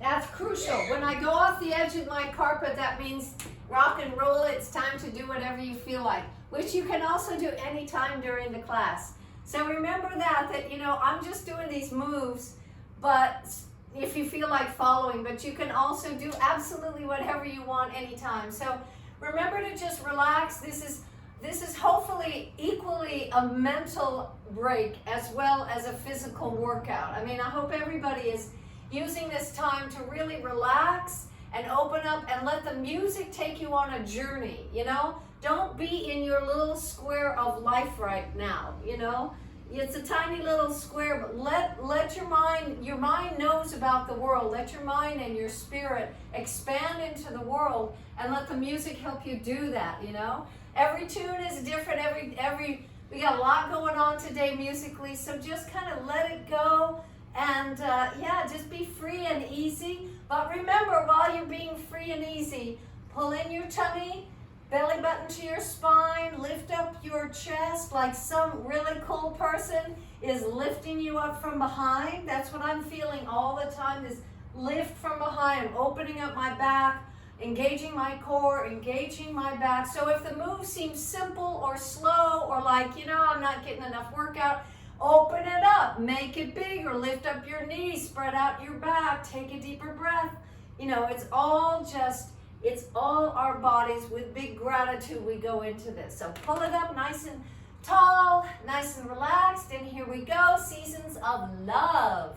That's crucial. When I go off the edge of my carpet, that means rock and roll. It's time to do whatever you feel like, which you can also do anytime during the class. So remember that, you know, I'm just doing these moves, but if you feel like following, but you can also do absolutely whatever you want anytime. So remember to just relax. This is hopefully equally a mental break as well as a physical workout. I mean, I hope everybody is using this time to really relax and open up and let the music take you on a journey, you know? Don't be in your little square of life right now, you know? It's a tiny little square, but let your mind knows about the world. Let your mind and your spirit expand into the world and let the music help you do that, you know? Every tune is different, we got a lot going on today musically, so just kind of let it go. And yeah, just be free and easy. But remember, while you're being free and easy, pull in your tummy, belly button to your spine, lift up your chest like some really cool person is lifting you up from behind. That's what I'm feeling all the time, is lift from behind. I'm opening up my back, engaging my core, engaging my back. So if the move seems simple or slow or like, you know, I'm not getting enough workout, open it up, make it bigger, lift up your knees, spread out your back, take a deeper breath. You know, it's all our bodies with big gratitude we go into this. So pull it up nice and tall, nice and relaxed, and here we go, Seasons of Love.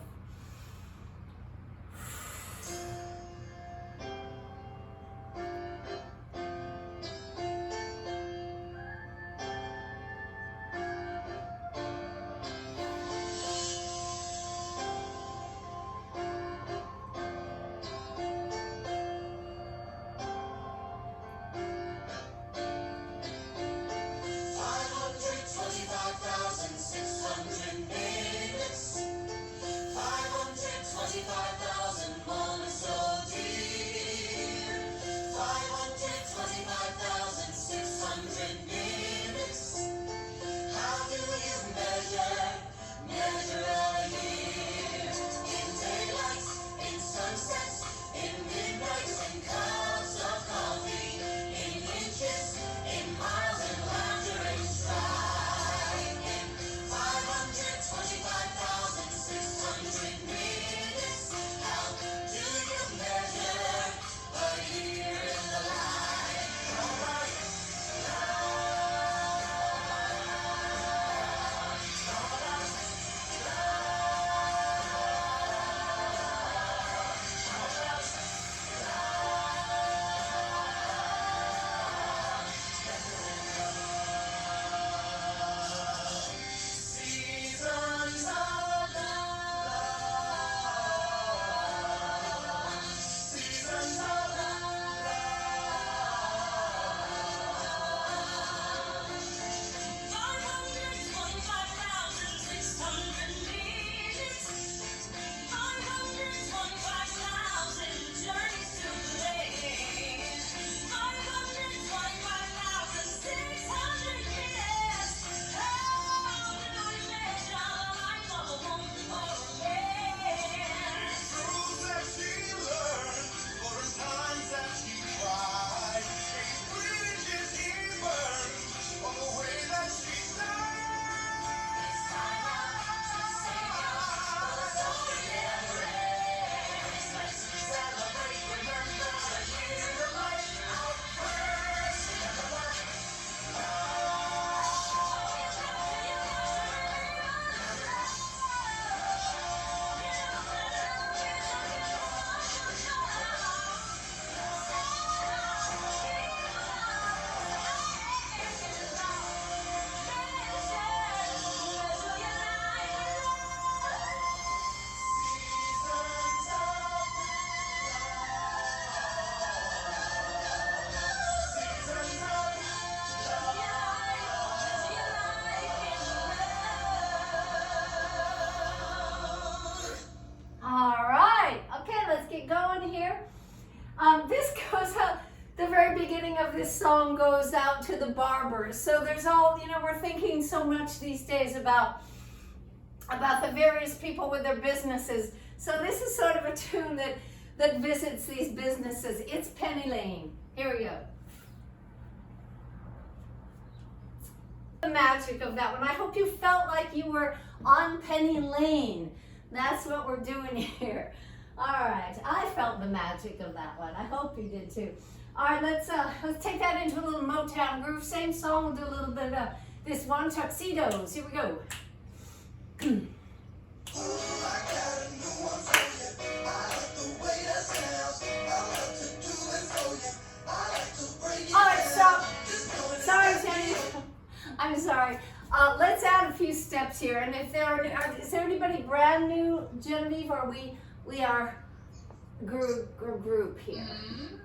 This song goes out to the barbers. So there's all, you know, we're thinking so much these days about the various people with their businesses. So this is sort of a tune that that visits these businesses. It's Penny Lane. Here we go. The magic of that one. I hope you felt like you were on Penny Lane. That's what we're doing here. All right, I felt the magic of that one. I hope you did too. All right, let's take that into a little Motown groove. Same song, we'll do a little bit of this one, Tuxedos. Here we go. All right, stop. Sorry, Jenny. I'm sorry. Let's add a few steps here. And if is there anybody brand new, Genevieve, or we are group here? Mm-hmm.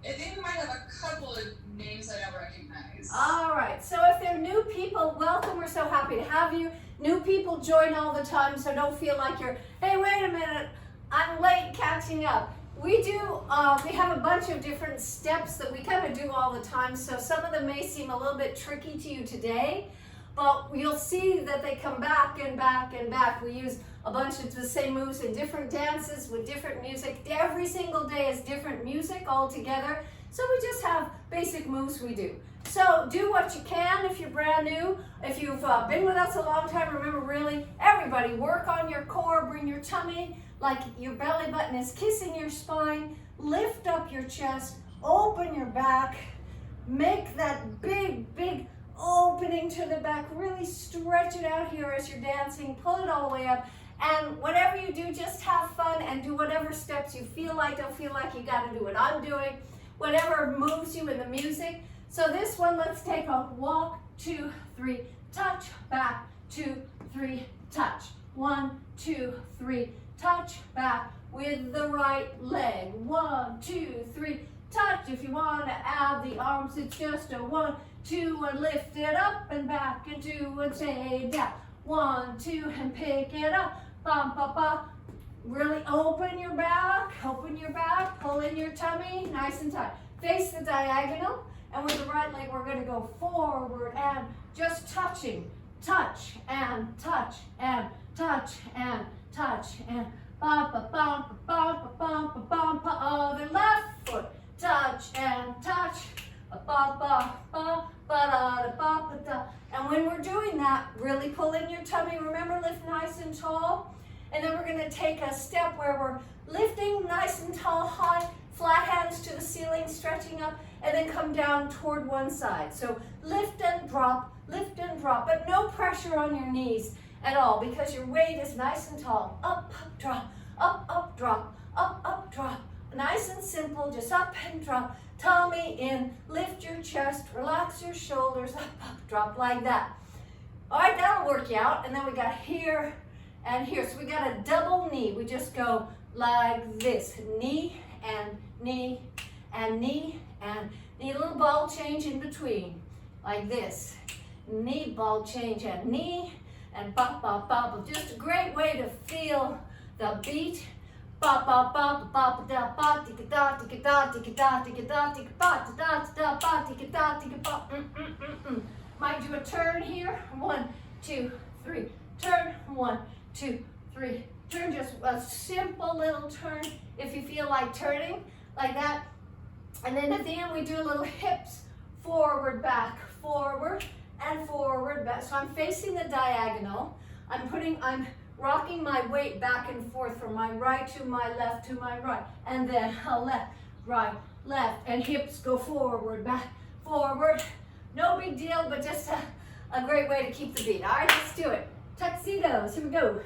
I think we might have a couple of names I don't recognize. All right. So if they're new people, welcome. We're so happy to have you. New people join all the time, so don't feel like you're, hey, wait a minute, I'm late catching up. We have a bunch of different steps that we kind of do all the time, so some of them may seem a little bit tricky to you today, but you'll see that they come back and back and back. We use a bunch of the same moves in different dances with different music. Every single day is different music all together, so we just have basic moves we do. So do what you can if you're brand new. If you've been with us a long time, remember really, everybody work on your core, bring your tummy like your belly button is kissing your spine, lift up your chest, open your back, make that big opening to the back, really stretch it out here as you're dancing, pull it all the way up, and whatever you do, just have fun and do whatever steps you feel like. Don't feel like you gotta do what I'm doing, whatever moves you in the music. So this one, let's take a walk, 2, 3, touch, back, 2, 3, touch, 1, 2, 3, touch, back with the right leg, 1, 2, 3, touch. If you want to add the arms, it's just a 1, 2, and lift it up and back and 2 and stay down, 1, 2, and pick it up, bum, bum, bum. Really open your back, pull in your tummy, nice and tight. Face the diagonal, and with the right leg, we're going to go forward and just touching, touch and touch and touch and touch and bump, bump, bump, bump, bump, other left foot, touch and touch, bump, bump, bump, ba-da-da-ba-ba-da. And when we're doing that, really pull in your tummy. Remember, lift nice and tall. And then we're going to take a step where we're lifting nice and tall, high, flat hands to the ceiling, stretching up, and then come down toward one side. So lift and drop, but no pressure on your knees at all because your weight is nice and tall. Up, up, drop, up, drop, up, drop. Nice and simple, just up and drop. Tummy in, lift your chest, relax your shoulders, up, drop like that. All right, that'll work you out. And then we got here and here. So we got a double knee. We just go like this, knee and knee and knee and knee. A little ball change in between, like this. Knee, ball change, and knee, and bop, bop, bop. Just a great way to feel the beat. Bop, bop, bop, bop, da, bop, tika da, tika da, tika da, tika da, tika da, da, da, da, tika da, tika bop. Might do a turn here. 1, 2, 3. Turn. 1, 2, 3. Turn, just a simple little turn if you feel like turning, like that. And then at the end, we do a little hips, forward, back, forward, and forward, back. So I'm facing the diagonal. I'm rocking my weight back and forth from my right to my left to my right. And then left, right, left. And hips go forward, back, forward. No big deal, but just a great way to keep the beat. All right, let's do it. Tuxedos, here we go.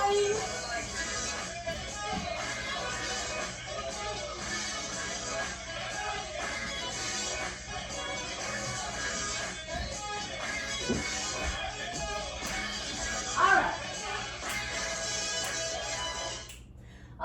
All right.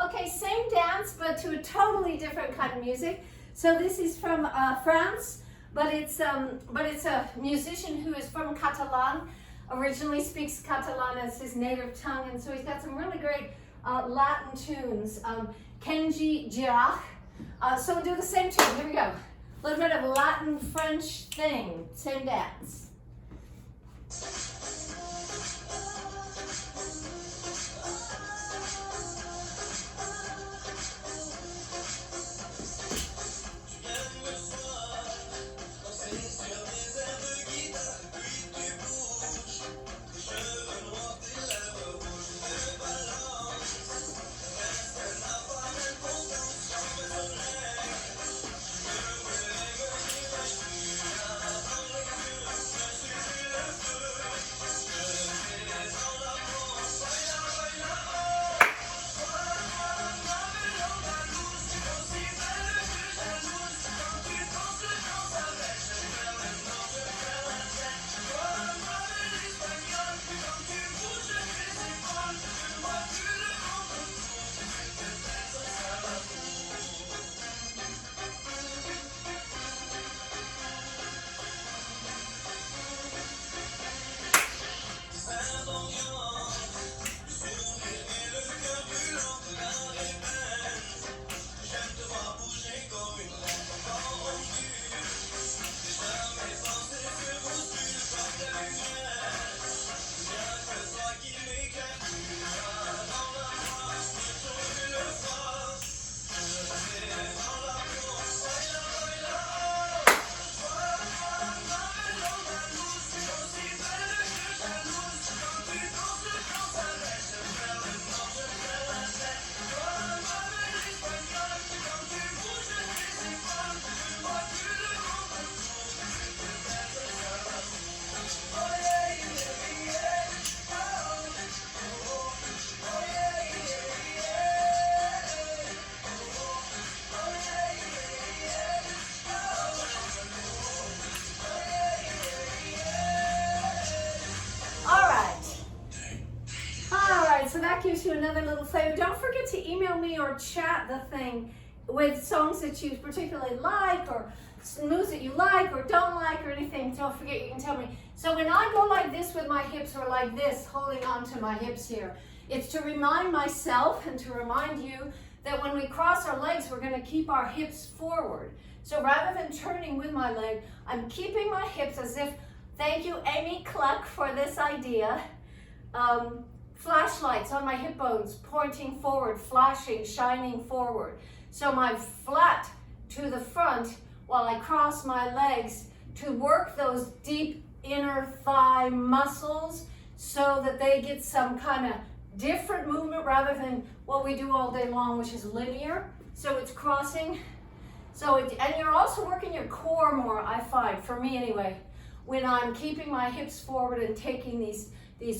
Okay, same dance, but to a totally different kind of music. So this is from France, but it's a musician who is from Catalan. Originally speaks Catalan as his native tongue, and so he's got some really great Latin tunes. Kenji Girac. So we'll do the same tune. Here we go. A little bit of Latin French thing. Same dance. So that gives you another little flavor. Don't forget to email me or chat the thing with songs that you particularly like, or moves that you like or don't like, or anything. Don't forget, you can tell me. So when I go like this with my hips, or like this, holding on to my hips here, it's to remind myself and to remind you that when we cross our legs, we're going to keep our hips forward. So rather than turning with my leg, I'm keeping my hips as if, thank you Amy Cluck for this idea, flashlights on my hip bones, pointing forward, flashing, shining forward. So my flat to the front while I cross my legs to work those deep inner thigh muscles so that they get some kind of different movement rather than what we do all day long, which is linear. So it's crossing. And you're also working your core more, I find, for me anyway, when I'm keeping my hips forward and taking these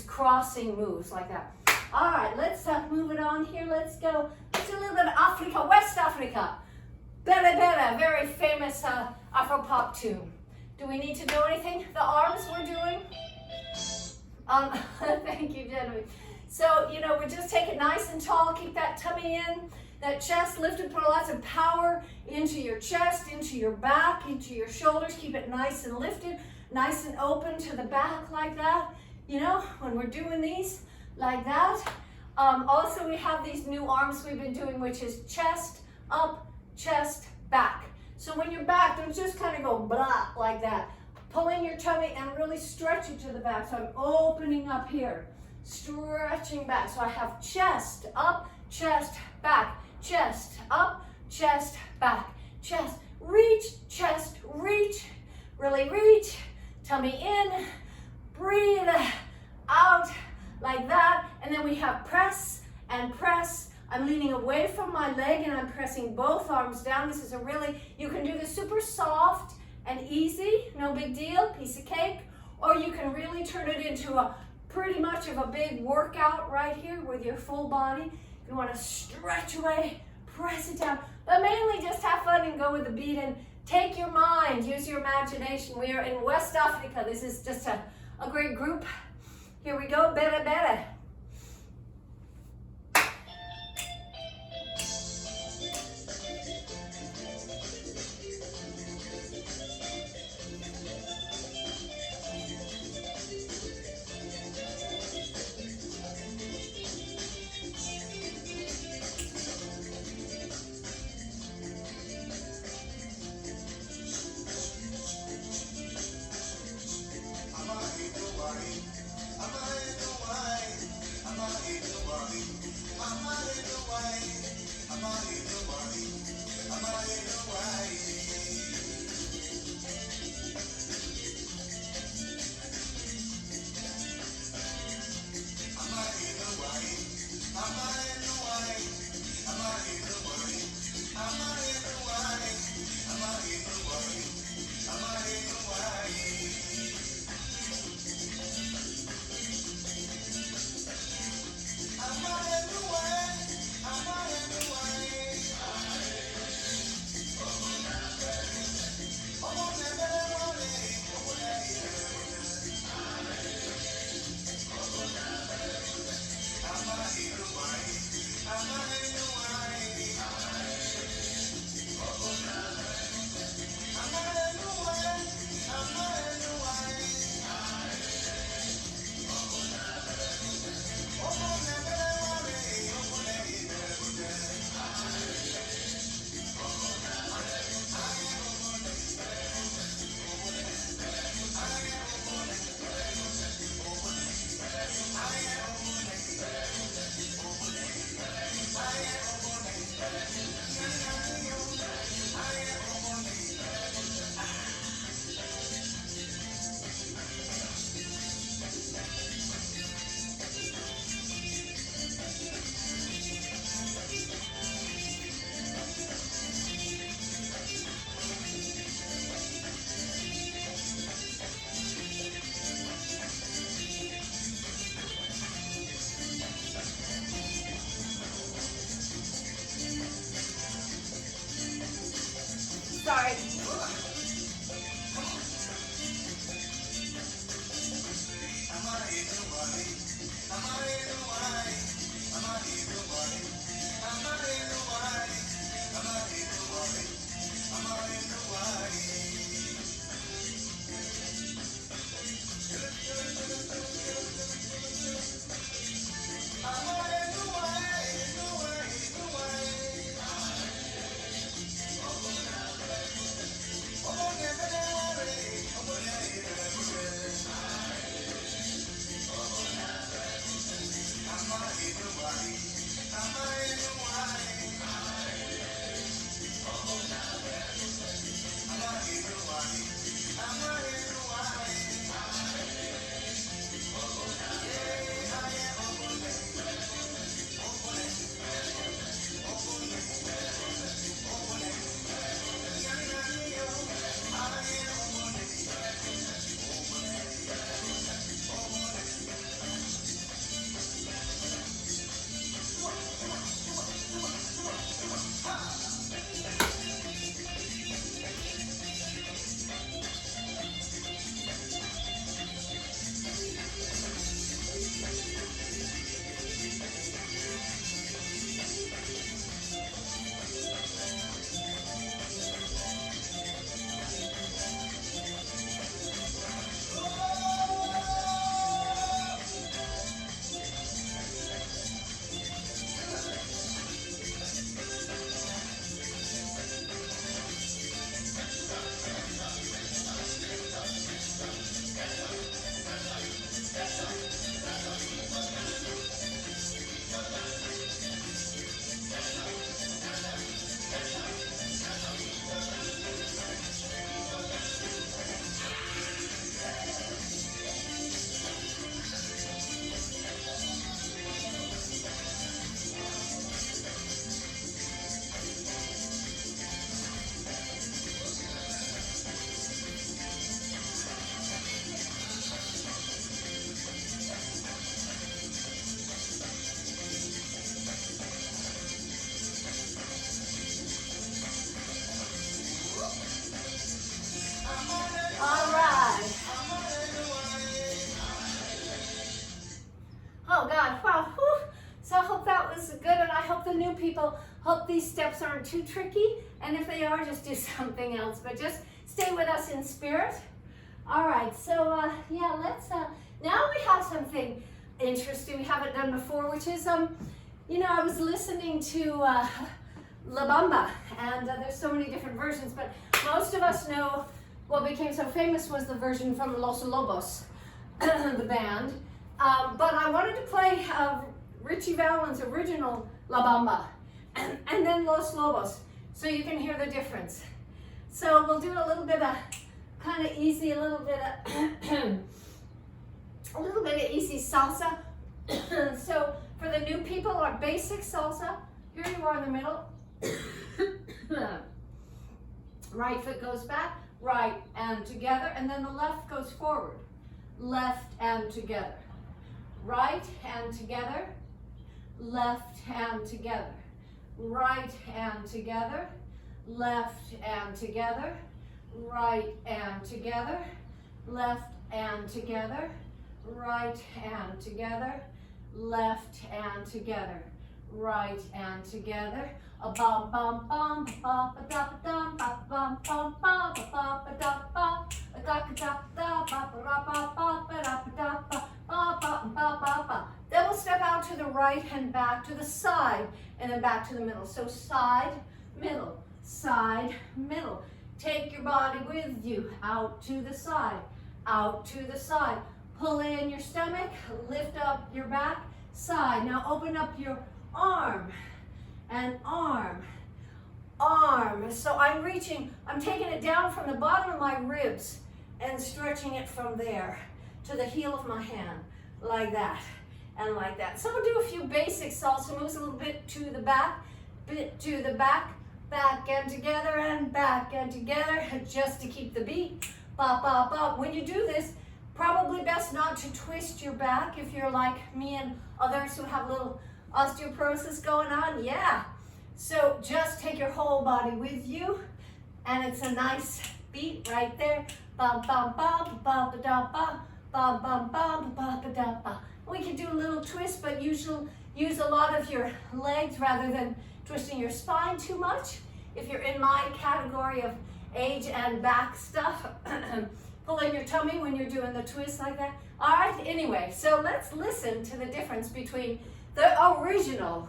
crossing moves like that. All right, let's move it on here. Let's go. Let's do a little bit of Africa, West Africa. Bere Bere, very famous Afro-pop tune. Do we need to do anything? The arms we're doing? Thank you, Genevieve. So, we just take it nice and tall, keep that tummy in, that chest lifted, put lots of power into your chest, into your back, into your shoulders. Keep it nice and lifted, nice and open to the back like that. When we're doing these like that. Also, we have these new arms we've been doing, which is chest up, chest back. So when you're back, don't just kind of go blah like that. Pull in your tummy and really stretch it to the back. So I'm opening up here, stretching back. So I have chest up, chest back, chest up, chest back, chest, reach, really reach, tummy in, breathe out like that. And then we have press and press. I'm leaning away from my leg and I'm pressing both arms down. This is you can do this super soft and easy, no big deal, piece of cake, or you can really turn it into a pretty much of a big workout right here with your full body. If you want to stretch away, press it down. But mainly just have fun and go with the beat and take your mind, use your imagination. We are in West Africa. This is just a great group. Here we go, bere bere. Sorry. these steps aren't too tricky, and if they are, just do something else, but just stay with us in spirit. All right, so yeah, let's, now we have something interesting we haven't done before, which is, you know, I was listening to La Bamba, and there's so many different versions, but most of us know what became so famous was the version from Los Lobos, the band. But I wanted to play Ritchie Valens' original La Bamba, and then Los Lobos, so you can hear the difference. So we'll do a little bit of kind of easy, a little bit of easy salsa. So for the new people, our basic salsa, here you are in the middle. Right foot goes back, right and together, and then the left goes forward. Left and together. Right and together. Left and together. Right and together. Left and together. Right and together. Left and together. Right and together. Left and together. Right and together. A bum bum bum ba ba da ba dum ba bum bum ba ba ba ba da ba a da da da ba ba ra ba ba ba da ba da ba ba ba ba ba ba. Then we'll step out to the right and back to the side, and then back to the middle. So side, middle, side, middle. Take your body with you out to the side, out to the side. Pull in your stomach, lift up your back, side. Now open up your arm. And arm, arm. So I'm reaching, I'm taking it down from the bottom of my ribs and stretching it from there to the heel of my hand, like that and like that. So we'll do a few basic salsa moves, a little bit to the back, bit to the back, back and together, just to keep the beat. Ba, ba, ba. When you do this, probably best not to twist your back if you're like me and others who have little osteoporosis going on, yeah. So just take your whole body with you, and it's a nice beat right there. Bum bum bum ba ba da ba, bum bum bum ba ba da ba. We can do a little twist, but use a lot of your legs rather than twisting your spine too much. If you're in my category of age and back stuff, pull in your tummy when you're doing the twist like that. All right. Anyway, so let's listen to the difference between the original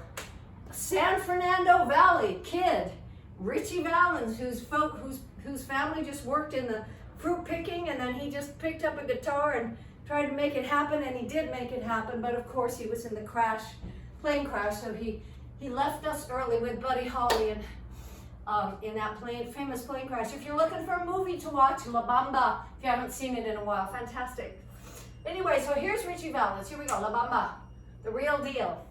San Fernando Valley kid, Ritchie Valens, whose family just worked in the fruit picking, and then he just picked up a guitar and tried to make it happen, and he did make it happen, but of course he was in the plane crash, so he left us early with Buddy Holly and in that famous plane crash. If you're looking for a movie to watch, La Bamba, if you haven't seen it in a while, fantastic. Anyway, so here's Ritchie Valens. Here we go, La Bamba. The real deal.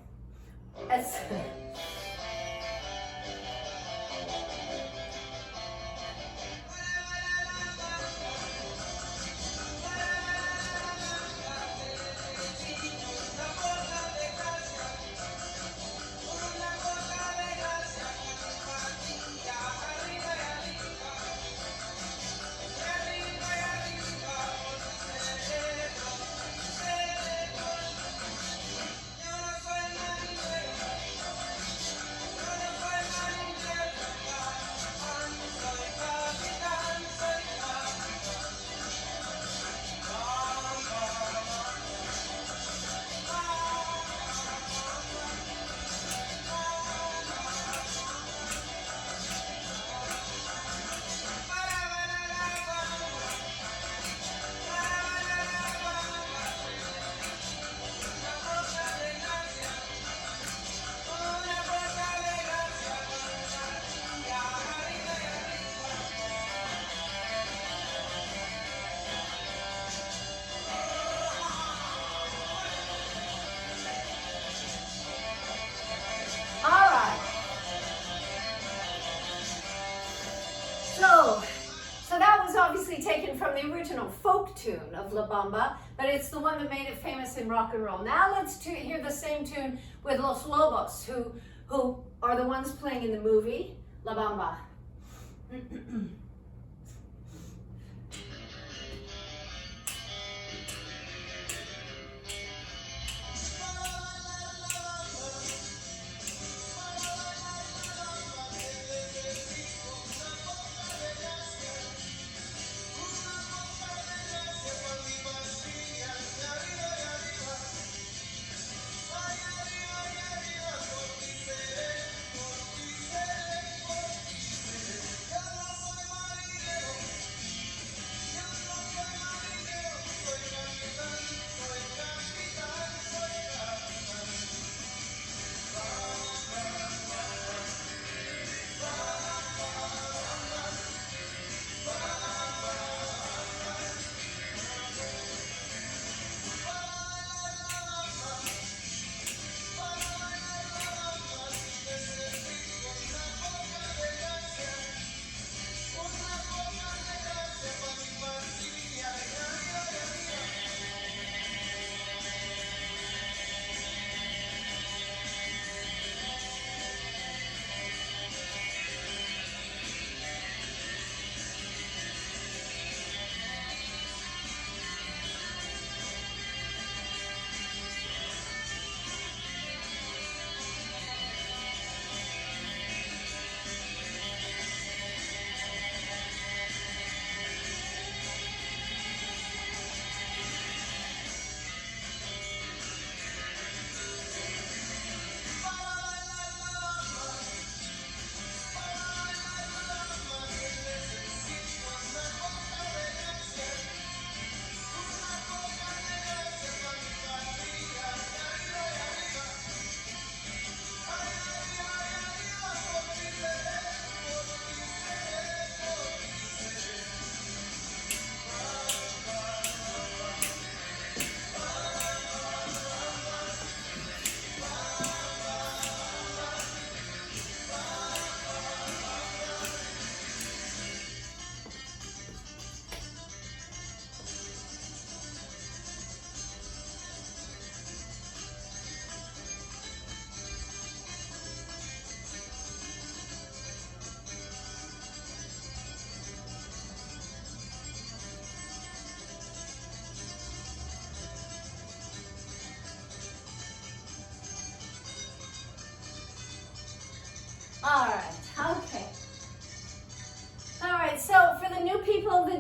So that was obviously taken from the original folk tune of La Bamba, but it's the one that made it famous in rock and roll. Now let's hear the same tune with Los Lobos, who are the ones playing in the movie La Bamba.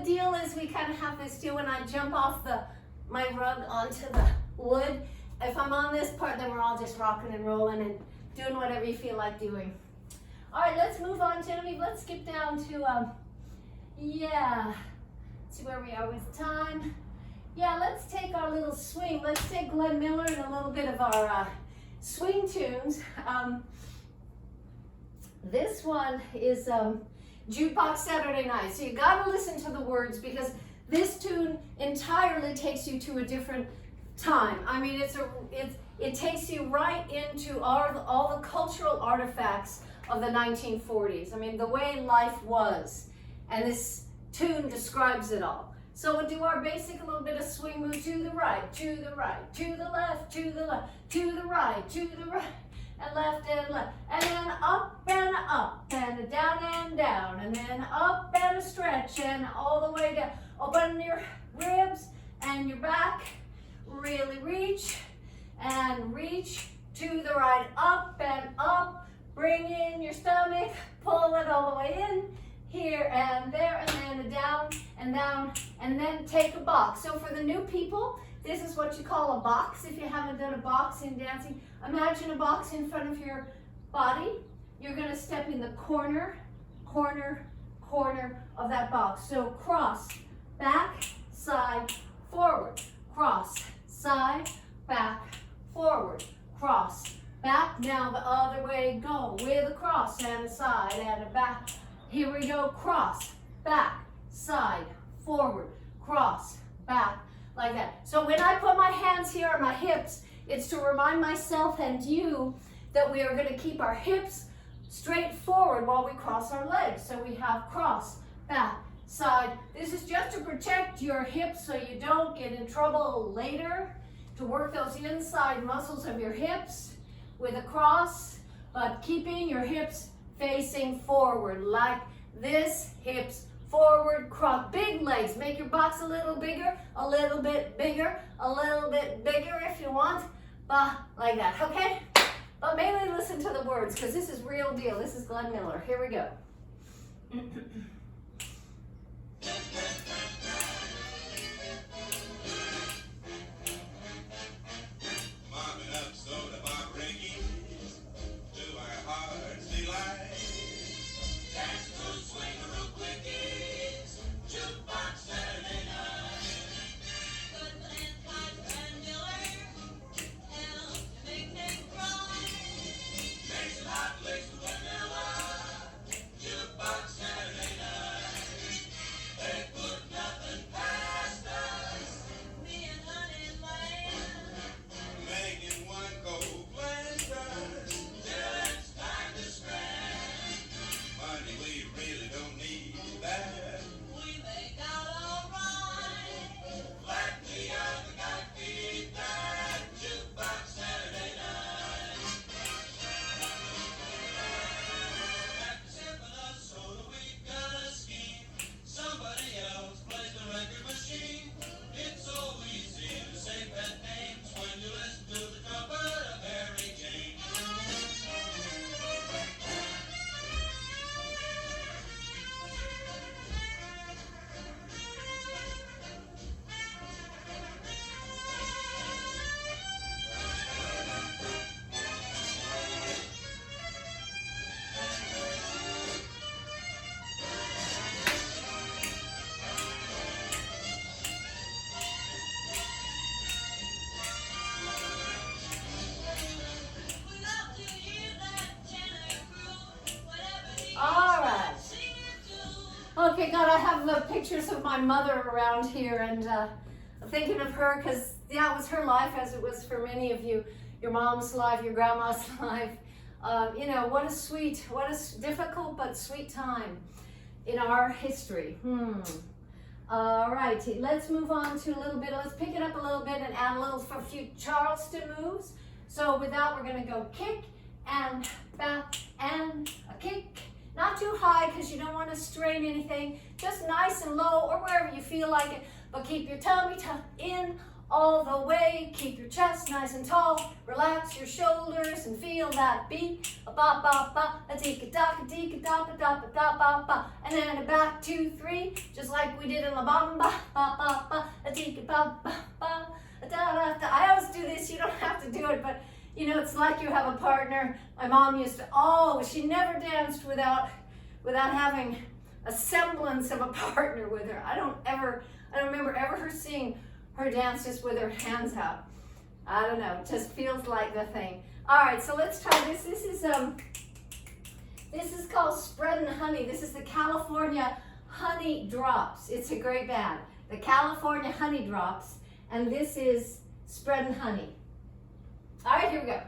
deal is we kind of have this deal when I jump off my rug onto the wood. If I'm on this part, then we're all just rocking and rolling and doing whatever you feel like doing. All right, let's move on, Genevieve. Let's skip down to, let's see where we are with time. Yeah, let's take our little swing. Let's take Glenn Miller and a little bit of our swing tunes. This one is Jukebox Saturday Night. So you gotta listen to the words because this tune entirely takes you to a different time. I mean, it takes you right into all the cultural artifacts of the 1940s. I mean, the way life was. And this tune describes it all. So we'll do our basic little bit of swing move to the right, to the right, to the left, to the left, to the right, to the right, and left, and then up, and down, and then up and a stretch, and all the way down. Open your ribs and your back, really reach, and reach to the right, up and up, bring in your stomach, pull it all the way in, here and there, and then down, and then take a box. So for the new people, this is what you call a box. If you haven't done a box in dancing, imagine a box in front of your body. You're gonna step in the corner of that box. So cross, back, side, forward, cross, side, back, forward, cross, back. Now the other way, go with a cross and a side and a back. Here we go, cross, back, side, forward, cross, back, like that. So when I put my hands here on my hips, it's to remind myself and you that we are gonna keep our hips straight forward while we cross our legs. So we have cross, back, side. This is just to protect your hips so you don't get in trouble later, to work those inside muscles of your hips with a cross, but keeping your hips facing forward like this, hips forward, cross, big legs. Make your box a little bigger, a little bit bigger, a little bit bigger if you want, like that, okay? But mainly listen to the words because this is real deal. This is Glenn Miller. Here we go. Okay, God, I have the pictures of my mother around here and thinking of her because, yeah, it was her life as it was for many of you, your mom's life, your grandma's life. You know, what a difficult but sweet time in our history. All right, let's move on to a little bit. Let's pick it up a little bit and add a few Charleston moves. So with that, we're going to go kick and back and a kick. Not too high because you don't want to strain anything. Just nice and low or wherever you feel like it. But keep your tummy tucked in all the way. Keep your chest nice and tall. Relax your shoulders and feel that beat. A ba ba ba, a tika da da ba da ba. And then a back 2, 3, just like we did in La Bamba. Ba ba ba, a tika ba ba ba, a da da da. I always do this. You don't have to do it, but you know it's like you have a partner. My mom used to she never danced without having a semblance of a partner with her. I don't remember ever her seeing her dance just with her hands out. I don't know, it just feels like the thing. All right, so let's try this. This is called Spreadin' Honey. This is the California Honey Drops. It's a great band. The California Honey Drops, and this is Spreadin' Honey. All right, here we go.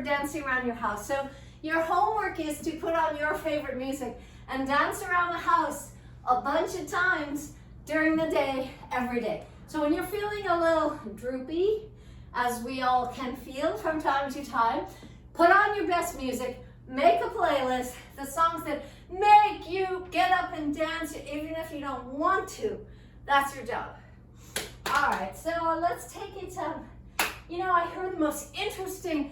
Dancing around your house. So your homework is to put on your favorite music and dance around the house a bunch of times during the day, every day. So when you're feeling a little droopy, as we all can feel from time to time, put on your best music, make a playlist, the songs that make you get up and dance even if you don't want to. That's your job. All right, so let's take it. You know, I heard the most interesting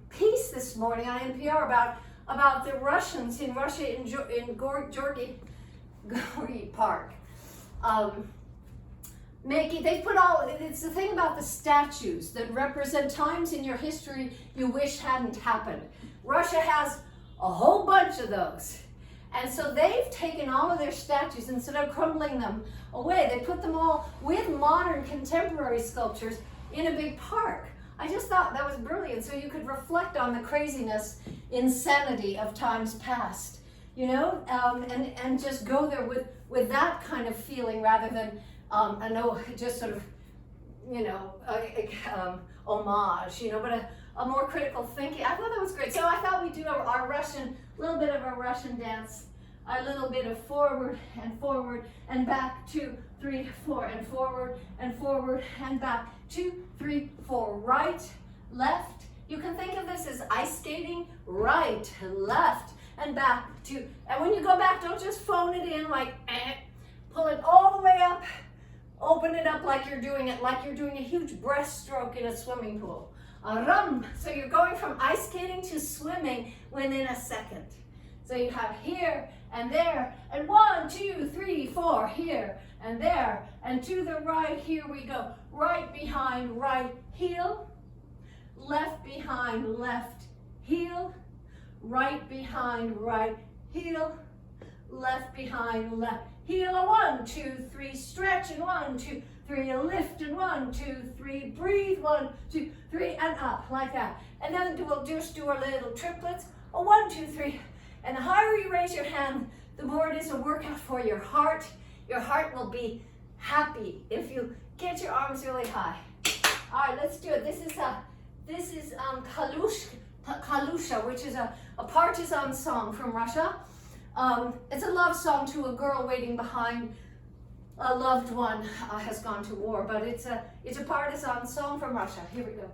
piece this morning on NPR about the Russians in Russia in Gorky Park. they put all, it's the thing about the statues that represent times in your history you wish hadn't happened. Russia has a whole bunch of those. And so they've taken all of their statues, instead of crumbling them away, they put them all with modern contemporary sculptures in a big park. I just thought that was brilliant, so you could reflect on the craziness, insanity of times past, you know, and just go there with that kind of feeling rather than, I know, just sort of, you know, homage, you know, but a more critical thinking. I thought that was great. So I thought we'd do our Russian, little bit of a Russian dance, a little bit of forward and back, 2, 3, 4, and forward and back, 2, 3, 4, right, left. You can think of this as ice skating, right, left, and back, 2. And when you go back, don't just phone it in like, pull it all the way up, open it up like you're doing a huge breaststroke in a swimming pool. So you're going from ice skating to swimming within a second. So you have here and there, and 1, 2, 3, 4, here and there, and to the right, here we go. Right behind right heel, left behind left heel, right behind right heel, left behind left heel. 1, 2, 3, stretch, and 1, 2, 3, lift, and 1, 2, 3, breathe, 1, 2, 3, and up, like that. And then we'll just do our little triplets. 1, 2, 3. And the higher you raise your hand, the more it is a workout for your heart. Your heart will be happy if you get your arms really high. All right, let's do it. This is Kalusha, which is a partisan song from Russia. It's a love song to a girl waiting behind a loved one has gone to war, but it's a partisan song from Russia. Here we go.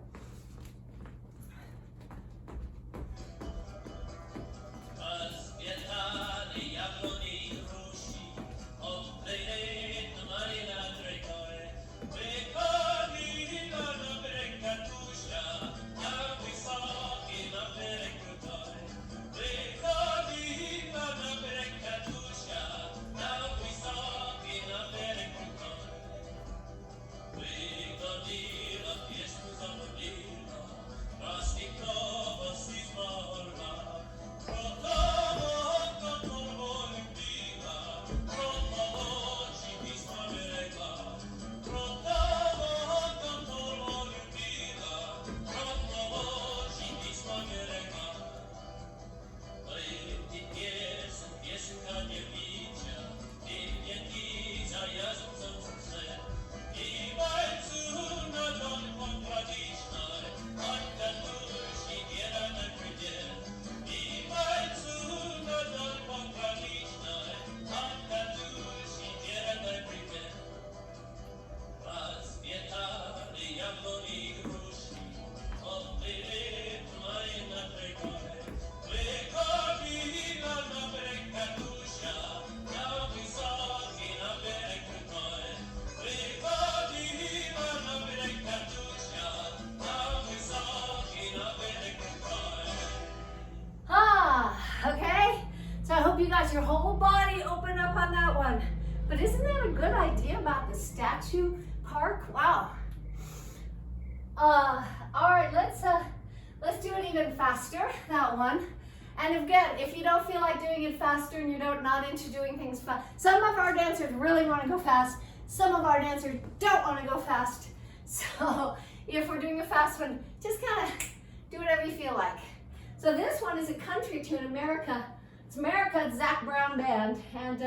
You got your whole body open up on that one. But isn't that a good idea about the statue park? Wow. All right, let's do it even faster, that one. And again, if you don't feel like doing it faster and you're not into doing things fast, some of our dancers really want to go fast. Some of our dancers don't want to go fast. So if we're doing a fast one, just kind of do whatever you feel like. So this one is a country tune, America. It's America's Zac Brown Band, and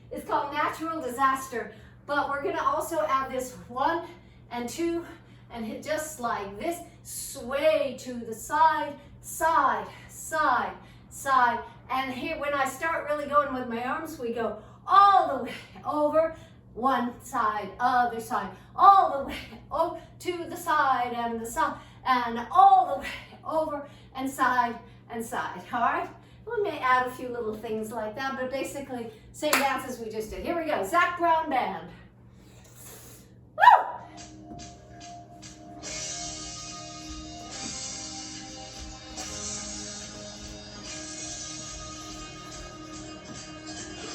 it's called Natural Disaster. But we're gonna also add this 1 and 2, and hit just like this. Sway to the side, side, side, side. And here, when I start really going with my arms, we go all the way over, one side, other side, all the way over to the side, and all the way over, and side, all right? We may add a few little things like that, but basically, same dance as we just did. Here we go, Zac Brown Band. Woo! The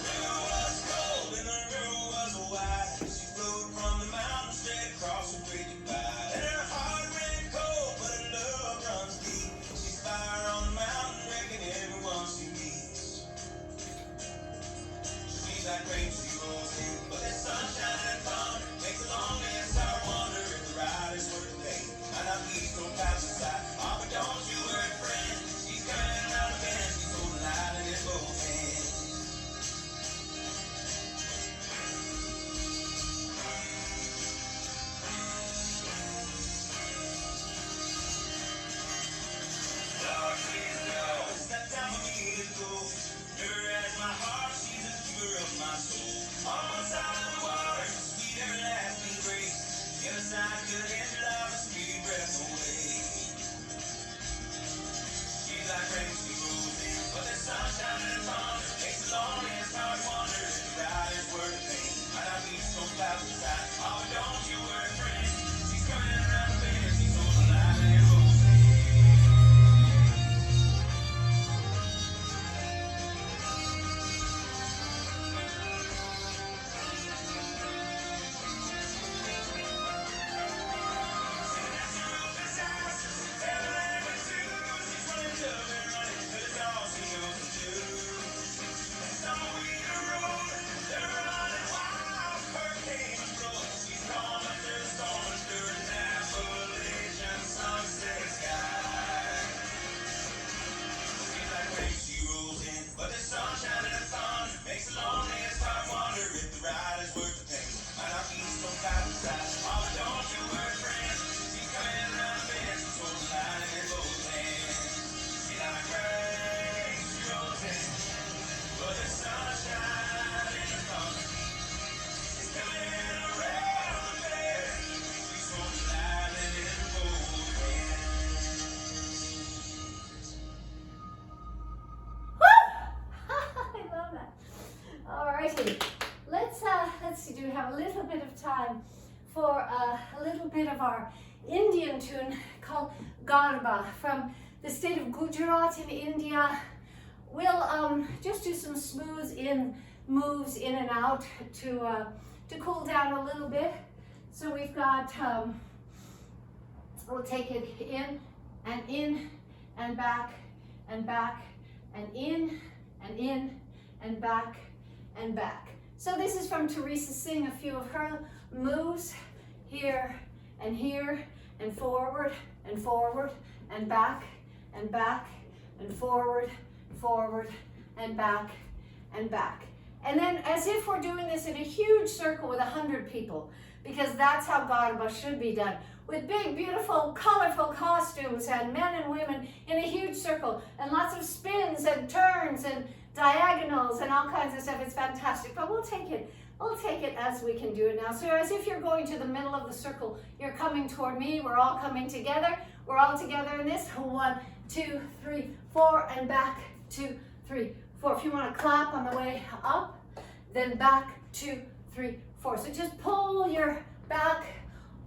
river was cold and the river was wide. She flowed from the mountain. bit of our Indian tune called Garba from the state of Gujarat in India. We'll just do some smooth moves in and out to cool down a little bit. So we've got, we'll take it in and back and back and in and back and back. So this is from Teresa Singh, a few of her moves here and forward and forward and back and back and forward and back and back. And then as if we're doing this in a huge circle with 100 people, because that's how Garba should be done, with big, beautiful, colorful costumes and men and women in a huge circle and lots of spins and turns and diagonals and all kinds of stuff. It's fantastic, but we'll take it as we can do it now. So as if you're going to the middle of the circle, you're coming toward me, we're all coming together. We're all together in this. 1, 2, 3, 4, and back, 2, 3, 4. If you want to clap on the way up, then back, 2, 3, 4. So just pull your back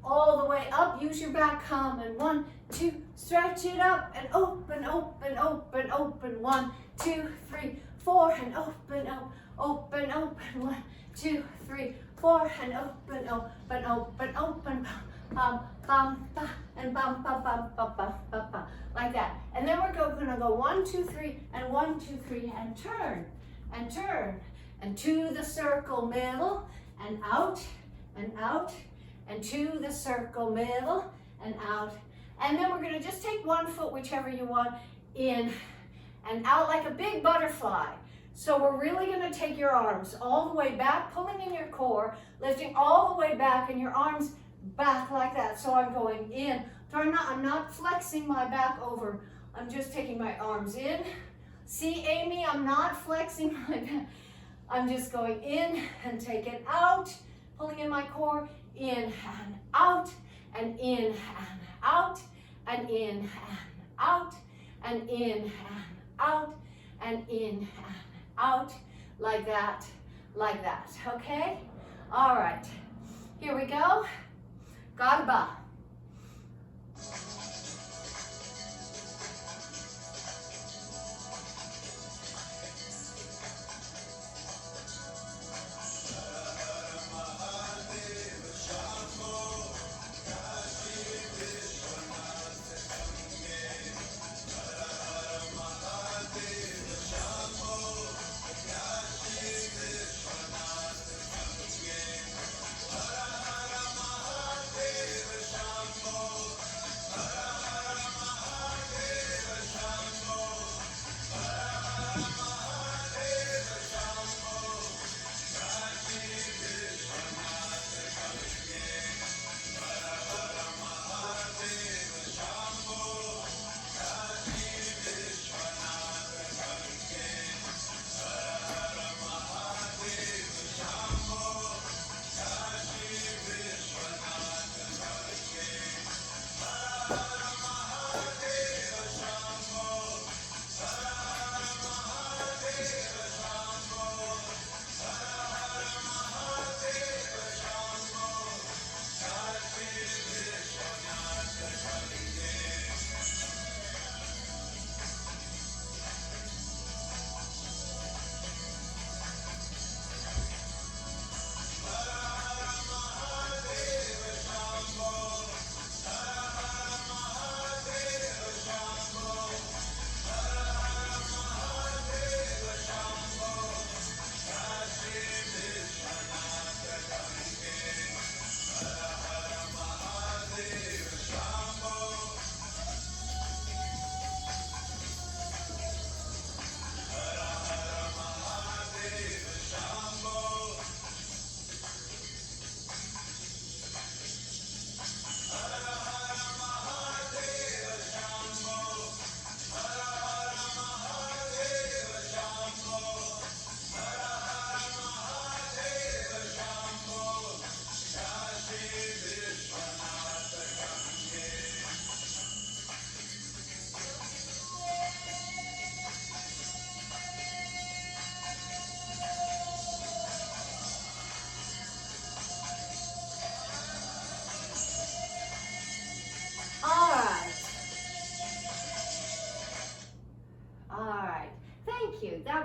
all the way up. Use your back hum. And 1, 2, stretch it up and open, open, open, open. 1, 2, 3, 4, and open, open, open. 1, 2, 3, 4, and open, open, open, open. Bum, bum, ba, and bum, bum, bum, bum, bum, bum, bum, like that. And then we're going to go 1, 2, 3, and 1, 2, 3, and turn, and to the circle middle, and out, and to the circle middle, and out. And then we're going to just take one foot, whichever you want, in and out like a big butterfly. So we're really going to take your arms all the way back, pulling in your core, lifting all the way back, and your arms back like that. So I'm going in. So I'm not flexing my back over. I'm just taking my arms in. See, Amy, I'm not flexing my back. I'm just going in and take it out, pulling in my core, in and out, and in and out, and in and out, and in and out, and in and out, like that, okay? All right, here we go. Garba.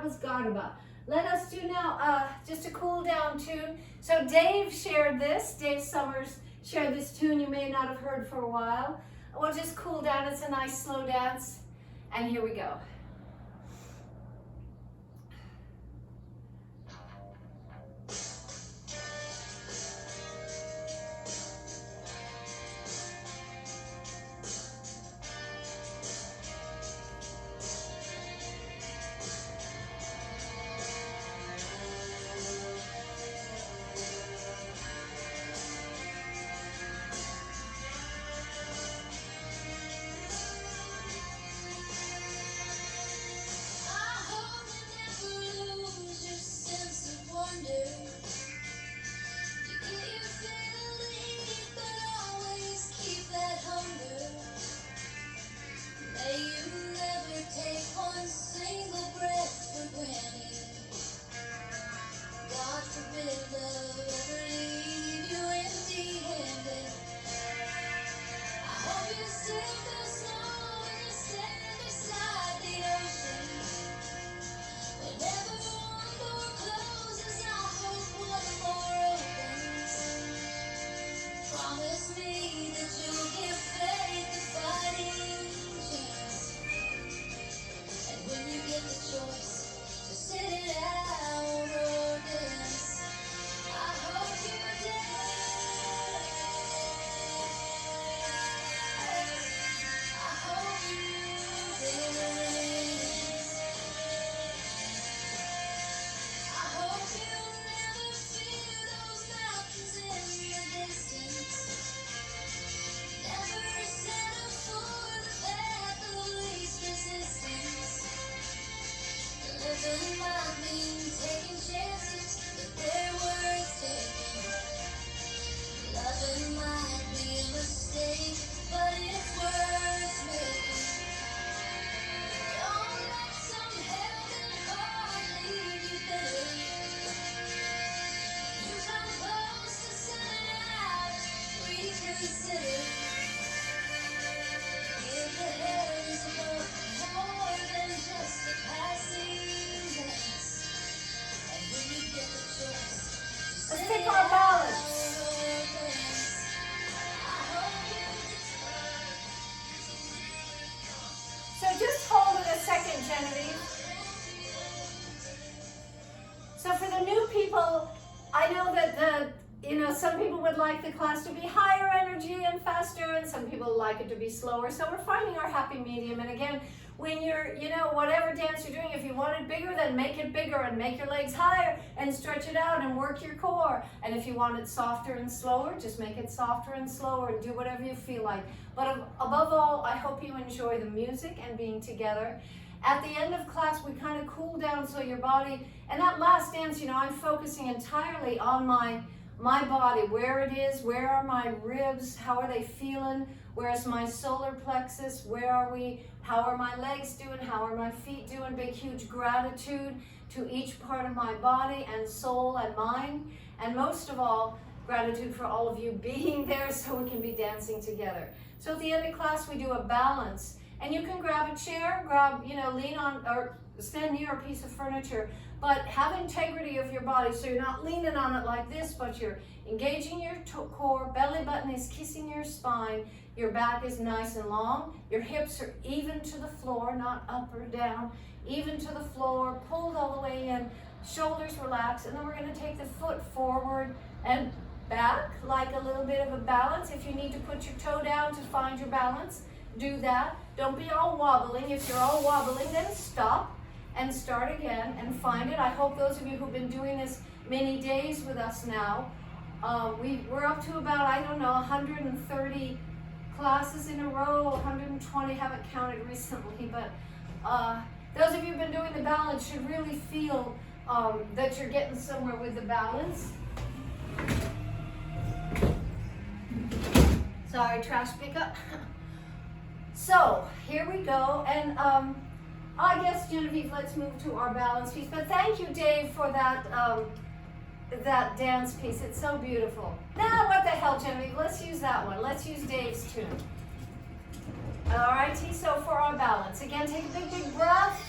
was Garba. Let us do now just a cool down tune. So Dave shared this. Dave Summers shared this tune you may not have heard for a while. We'll just cool down. It's a nice slow dance. And here we go. Let's take our balance. So just hold it a second, Genevieve. So for the new people, I know that some people would like the class to be higher energy and faster, and some people like it to be slower. So we're finding our happy medium. And again, when you're, whatever dance you're doing, if you want it bigger, then make it bigger and make your legs higher and stretch it out and work your core. And if you want it softer and slower, just make it softer and slower and do whatever you feel like. But above all, I hope you enjoy the music and being together. At the end of class, we kind of cool down so your body, and that last dance, I'm focusing entirely on my body, where it is, where are my ribs, how are they feeling, where is my solar plexus, where are we, how are my legs doing, how are my feet doing. Big huge gratitude to each part of my body and soul and mind, and most of all, gratitude for all of you being there so we can be dancing together. So at the end of class, we do a balance, and you can grab a chair, lean on or stand near a piece of furniture, but have integrity of your body, so you're not leaning on it like this, but you're engaging your core, belly button is kissing your spine, your back is nice and long, your hips are even to the floor, not up or down, even to the floor, pulled all the way in, shoulders relaxed, and then we're going to take the foot forward and back, like a little bit of a balance. If you need to put your toe down to find your balance, do that. Don't be all wobbling. If you're all wobbling, then stop and start again and find it. I hope those of you who've been doing this many days with us now, we're up to about, 130 classes in a row, 120, haven't counted recently, but those of you who've been doing the balance should really feel that you're getting somewhere with the balance. Sorry, trash pickup. So here we go, and I guess, Genevieve, let's move to our balance piece. But thank you, Dave, for that that dance piece. It's so beautiful. Now, what the hell, Genevieve? Let's use that one. Let's use Dave's tune. All righty, so for our balance, again, take a big, big breath.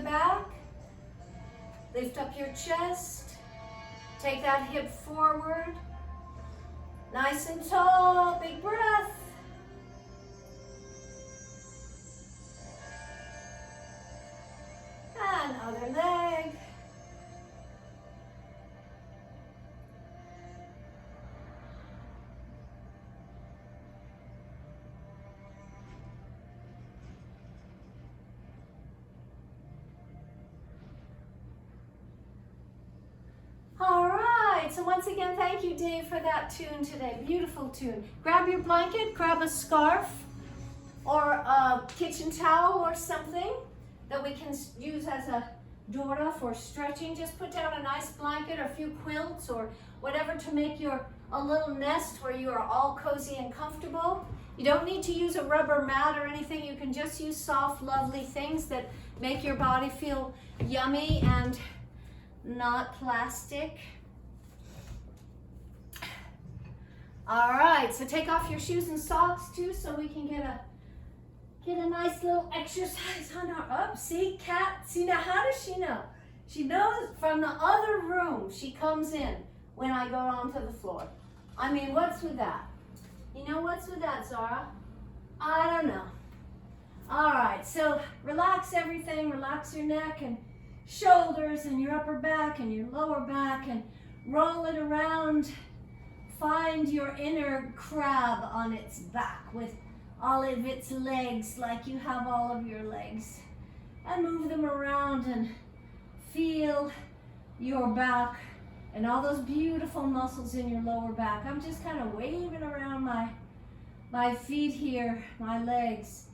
the back. Lift up your chest. Take that hip forward. Nice and tall. Big breath. And other leg. All right, so once again, thank you, Dave, for that tune today. Beautiful tune. Grab your blanket, grab a scarf or a kitchen towel or something that we can use as a Dora for stretching. Just put down a nice blanket or a few quilts or whatever to make a little nest where you are all cozy and comfortable. You don't need to use a rubber mat or anything. You can just use soft, lovely things that make your body feel yummy and not plastic. All right, so take off your shoes and socks too so we can get a nice little exercise on our up. See, Kat, see now how does she know? She knows from the other room. She comes in when I go onto the floor. I mean, what's with that? You know what's with that, Zara? I don't know. All right, so relax everything. Relax your neck and shoulders and your upper back and your lower back and roll it around. Find your inner crab on its back with all of its legs like you have all of your legs. And move them around and feel your back and all those beautiful muscles in your lower back. I'm just kind of waving around my feet here, my legs,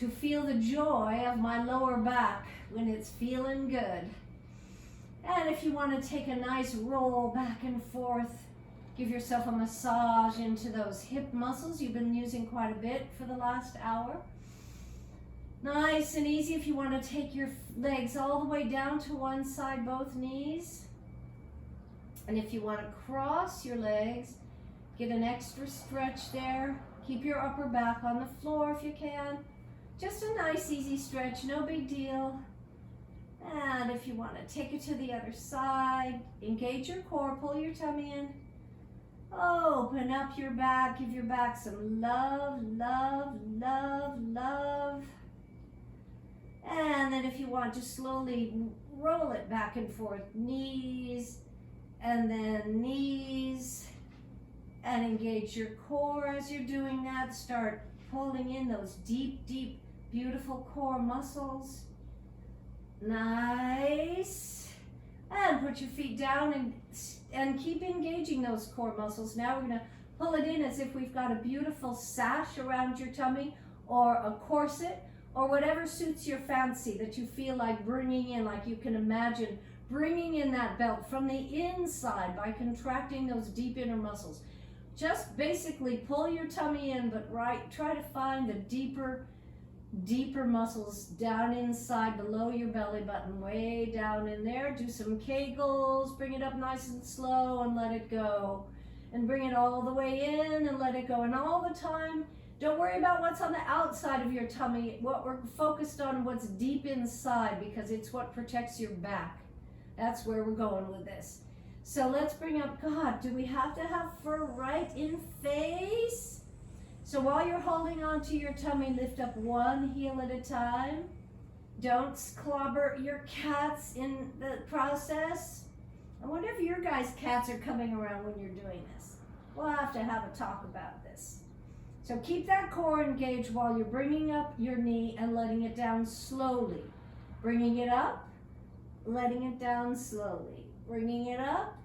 to feel the joy of my lower back when it's feeling good. And if you want to take a nice roll back and forth, give yourself a massage into those hip muscles you've been using quite a bit for the last hour. Nice and easy. If you want to take your legs all the way down to one side, both knees. And if you want to cross your legs, get an extra stretch there. Keep your upper back on the floor if you can. Just a nice easy stretch, no big deal. And if you want to take it to the other side, engage your core, pull your tummy in. Open up your back, give your back some love, love, love, love. And then if you want, just slowly roll it back and forth. Knees, and then knees. And engage your core as you're doing that. Start pulling in those deep, deep, beautiful core muscles. Nice. And put your feet down and keep engaging those core muscles. Now we're going to pull it in as if we've got a beautiful sash around your tummy or a corset or whatever suits your fancy that you feel like bringing in, like you can imagine bringing in that belt from the inside by contracting those deep inner muscles. Just basically pull your tummy in, but try to find the deeper muscles down inside below your belly button, way down in there. Do some Kegels, bring it up nice and slow and let it go. And bring it all the way in and let it go. And all the time, don't worry about what's on the outside of your tummy. What we're focused on, what's deep inside, because it's what protects your back. That's where we're going with this. So let's bring up, God, do we have to have fur right in face? So while you're holding on to your tummy, lift up one heel at a time. Don't clobber your cats in the process. I wonder if your guys' cats are coming around when you're doing this. We'll have to have a talk about this. So keep that core engaged while you're bringing up your knee and letting it down slowly. Bringing it up, letting it down slowly. Bringing it up,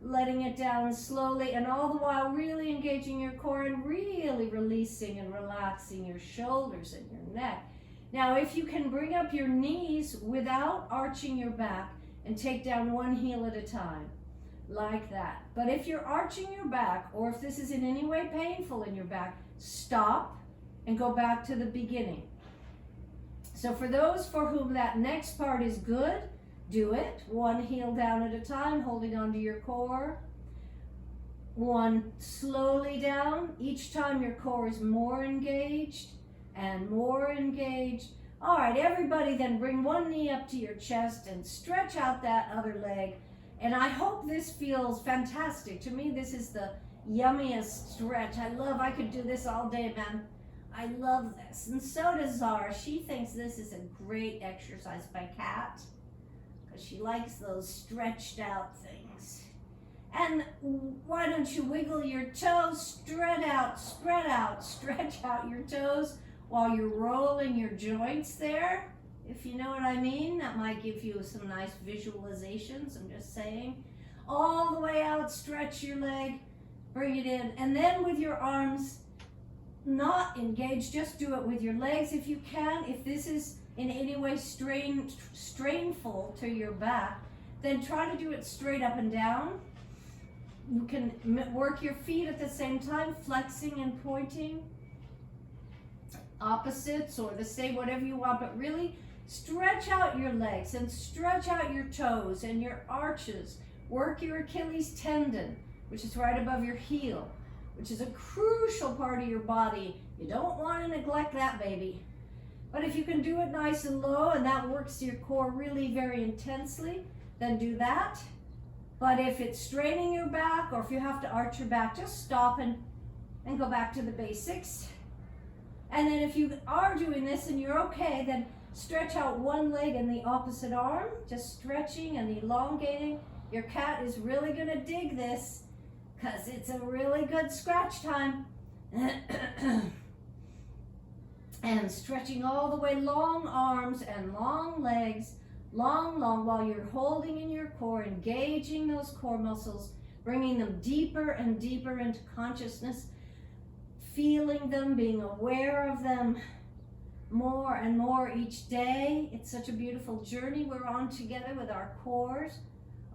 letting it down slowly, and all the while really engaging your core and really releasing and relaxing your shoulders and your neck. Now, if you can bring up your knees without arching your back and take down one heel at a time, like that. But if you're arching your back, or if this is in any way painful in your back, stop and go back to the beginning. So for those for whom that next part is good, do it. One heel down at a time, holding onto your core. One slowly down. Each time your core is more engaged and more engaged. All right, everybody then bring one knee up to your chest and stretch out that other leg. And I hope this feels fantastic. To me, this is the yummiest stretch. I could do this all day, man. I love this. And so does Zara. She thinks this is a great exercise by Kat because she likes those stretched out things. And why don't you wiggle your toes, spread out, stretch out your toes while you're rolling your joints there. If you know what I mean, that might give you some nice visualizations. I'm just saying. All the way out, stretch your leg, bring it in. And then with your arms not engaged, just do it with your legs if you can. If this is in any way strainful to your back, then try to do it straight up and down. You can work your feet at the same time, flexing and pointing. Opposites or the same, whatever you want, but really stretch out your legs and stretch out your toes and your arches. Work your Achilles tendon, which is right above your heel, which is a crucial part of your body. You don't want to neglect that, baby. But if you can do it nice and low and that works your core really very intensely, then do that. But if it's straining your back or if you have to arch your back, just stop and go back to the basics. And then if you are doing this and you're okay, then stretch out one leg and the opposite arm, just stretching and elongating. Your cat is really gonna dig this because it's a really good scratch time. And stretching all the way, long arms and long legs, long, while you're holding in your core, engaging those core muscles, bringing them deeper and deeper into consciousness, feeling them, being aware of them more and more each day. It's such a beautiful journey we're on together with our cores,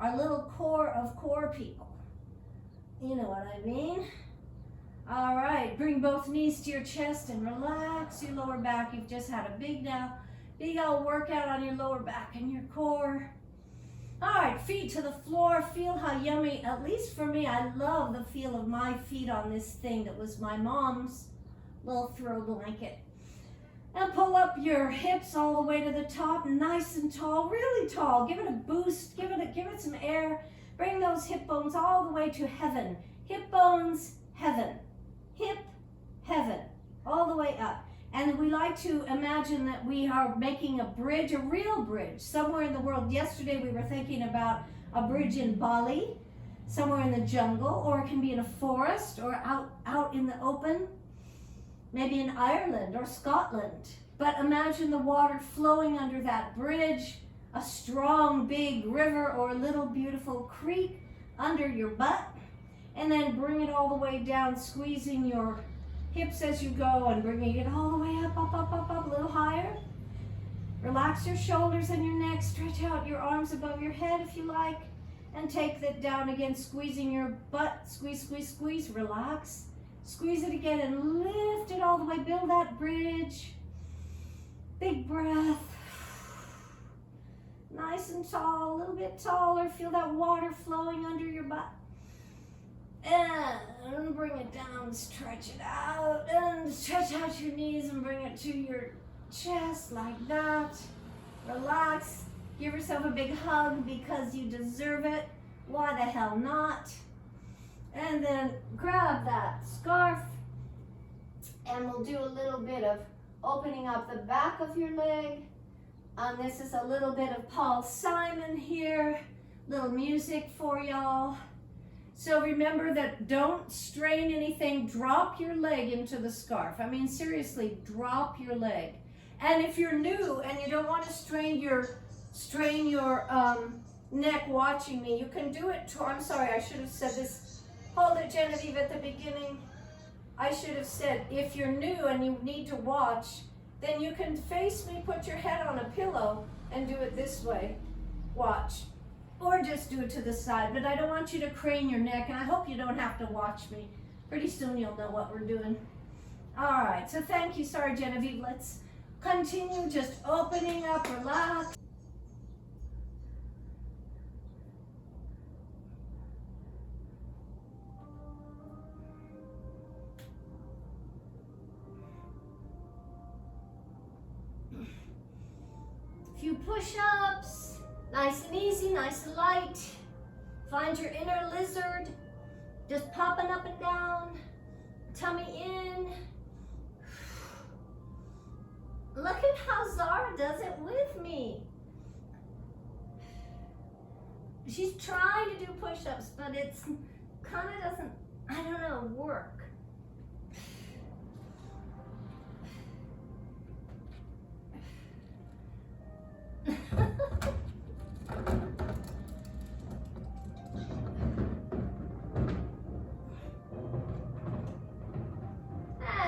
our little core of core people. You know what I mean? All right, bring both knees to your chest and relax your lower back. You've just had a big old workout on your lower back and your core. All right, feet to the floor. Feel how yummy, at least for me, I love the feel of my feet on this thing that was my mom's little throw blanket. And pull up your hips all the way to the top, nice and tall, really tall. Give it a boost, give it some air. Bring those hip bones all the way to heaven. Hip bones, heaven. Hip, heaven, all the way up. And we like to imagine that we are making a bridge, a real bridge, somewhere in the world. Yesterday we were thinking about a bridge in Bali, somewhere in the jungle, or it can be in a forest, or out in the open, maybe in Ireland or Scotland. But imagine the water flowing under that bridge, a strong big river or a little beautiful creek under your butt, and then bring it all the way down, squeezing your hips as you go and bringing it all the way up, a little higher. Relax your shoulders and your neck. Stretch out your arms above your head if you like. And take that down again, squeezing your butt. Squeeze, squeeze, squeeze. Relax. Squeeze it again and lift it all the way. Build that bridge. Big breath. Nice and tall, a little bit taller. Feel that water flowing under your butt. And bring it down, stretch it out, and stretch out your knees and bring it to your chest like that. Relax, give yourself a big hug because you deserve it. Why the hell not? And then grab that scarf and we'll do a little bit of opening up the back of your leg. This is a little bit of Paul Simon here, little music for y'all. So remember that don't strain anything, drop your leg into the scarf. I mean, seriously, drop your leg. And if you're new and you don't want to strain your neck watching me, you can do it, I'm sorry, I should have said this. Hold it, Genevieve, at the beginning. I should have said, if you're new and you need to watch, then you can face me, put your head on a pillow and do it this way. Watch. Or just do it to the side, but I don't want you to crane your neck, and I hope you don't have to watch me. Pretty soon you'll know what we're doing. All right, so thank you. Sorry, Genevieve. Let's continue just opening up, relax. Few push-ups, nice and easy, nice and light. Find your inner lizard, just popping up and down, tummy in. Look at how Zara does it with me. She's trying to do push-ups, but it's kind of doesn't, I don't know, work.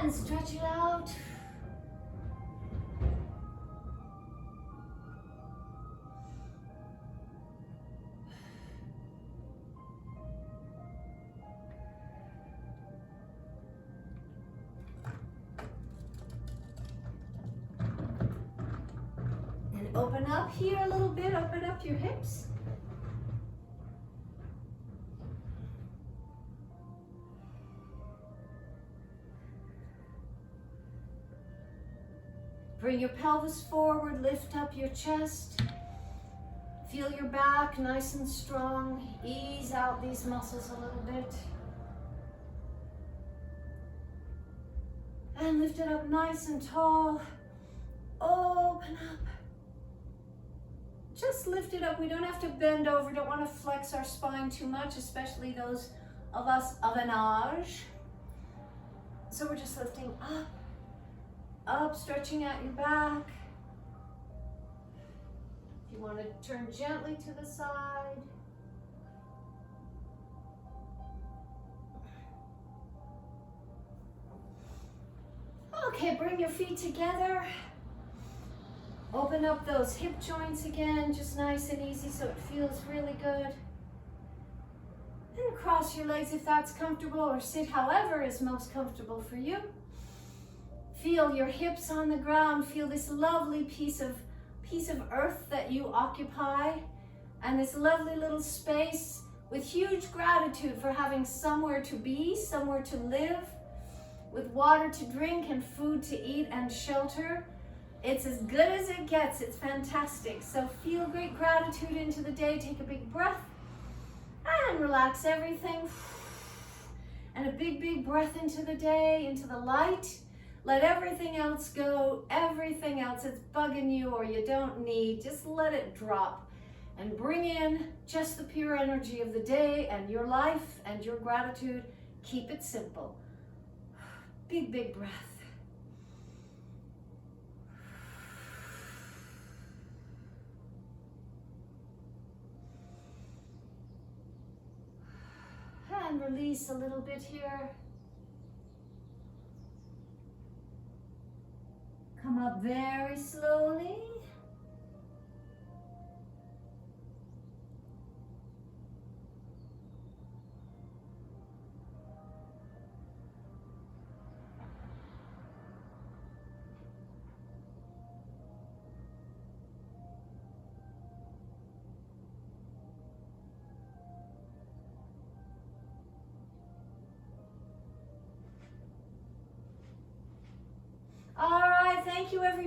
And stretch it out. And open up here a little bit, open up your hips. Bring your pelvis forward, lift up your chest. Feel your back nice and strong. Ease out these muscles a little bit. And lift it up nice and tall. Open up. Just lift it up. We don't have to bend over. Don't want to flex our spine too much, especially those of us of an age. So we're just lifting up, stretching out your back. If you want to turn gently to the side. Okay, bring your feet together. Open up those hip joints again, just nice and easy so it feels really good. And cross your legs if that's comfortable, or sit however is most comfortable for you. Feel your hips on the ground. Feel this lovely piece of earth that you occupy, and this lovely little space with huge gratitude for having somewhere to be, somewhere to live, with water to drink and food to eat and shelter. It's as good as it gets. It's fantastic. So feel great gratitude into the day. Take a big breath and relax everything. And a big, big breath into the day, into the light. Let everything else go. Everything else that's bugging you or you don't need, just let it drop. And bring in just the pure energy of the day and your life and your gratitude. Keep it simple. Big, big breath. And release a little bit here. Come up very slowly. All right, thank you everyone.